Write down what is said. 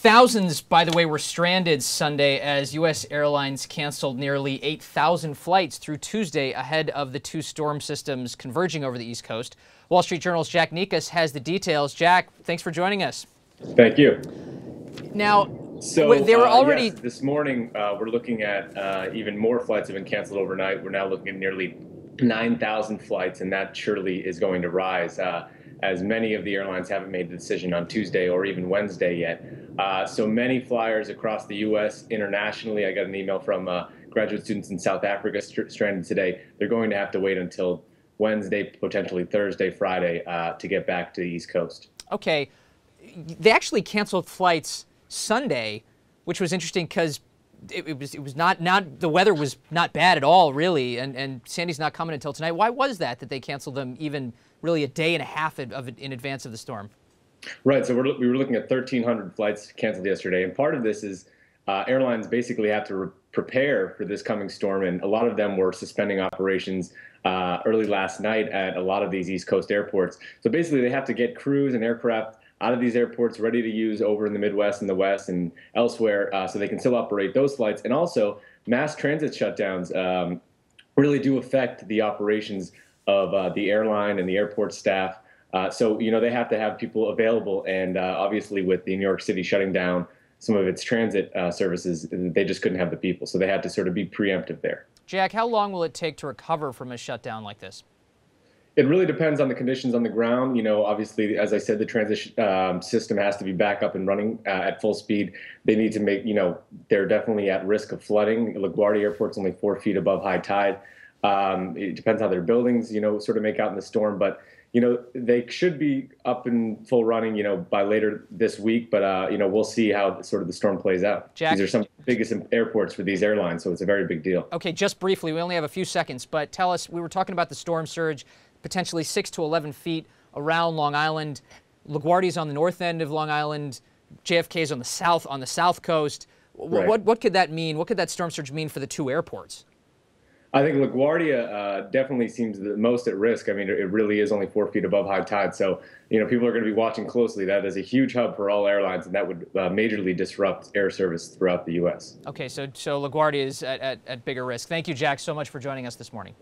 Thousands, by the way, were stranded Sunday as U.S. airlines canceled nearly 8,000 flights through Tuesday ahead of the two storm systems converging over the East Coast. Wall Street Journal's Jack Nikas has the details. Jack, thanks for joining us. Thank you. Now, they were already... Yes, this morning, we're looking at even more flights have been canceled overnight. We're now looking at nearly 9,000 flights, and that surely is going to rise, as many of the airlines haven't made the decision on Tuesday or even Wednesday yet. So many flyers across the U.S., internationally. I got an email from graduate students in South Africa stranded today. They're going to have to wait until Wednesday, potentially Thursday, Friday, to get back to the East Coast. Okay. They actually canceled flights Sunday, which was interesting because it was not the weather was not bad at all, really, and Sandy's not coming until tonight. Why was that they canceled them even really a day and a half in advance of the storm? Right. So we were looking at 1,300 flights canceled yesterday, and part of this is airlines basically have to prepare for this coming storm, and a lot of them were suspending operations early last night at a lot of these East Coast airports. So basically, they have to get crews and aircraft out of these airports ready to use over in the Midwest and the West and elsewhere, so they can still operate those flights. And also, mass transit shutdowns really do affect the operations of the airline and the airport staff. So, they have to have people available. And obviously, with the New York City shutting down some of its transit services, they just couldn't have the people. So they had to sort of be preemptive there. Jack, how long will it take to recover from a shutdown like this? It really depends on the conditions on the ground. Obviously, as I said, the transit system has to be back up and running at full speed. They need to make, they're definitely at risk of flooding. LaGuardia Airport's only 4 feet above high tide. It depends how their buildings, sort of make out in the storm. But, they should be up and full running, by later this week. But, we'll see how sort of the storm plays out. Jack, these are some of the biggest airports for these airlines, so it's a very big deal. Okay, just briefly, we only have a few seconds, but tell us, we were talking about the storm surge, potentially 6 to 11 feet around Long Island. LaGuardia's on the north end of Long Island. JFK's on the south coast. Right. What could that mean? What could that storm surge mean for the two airports? I think LaGuardia definitely seems the most at risk. I mean, it really is only 4 feet above high tide. So, people are going to be watching closely. That is a huge hub for all airlines, and that would majorly disrupt air service throughout the U.S. Okay, so LaGuardia is at bigger risk. Thank you, Jack, so much for joining us this morning.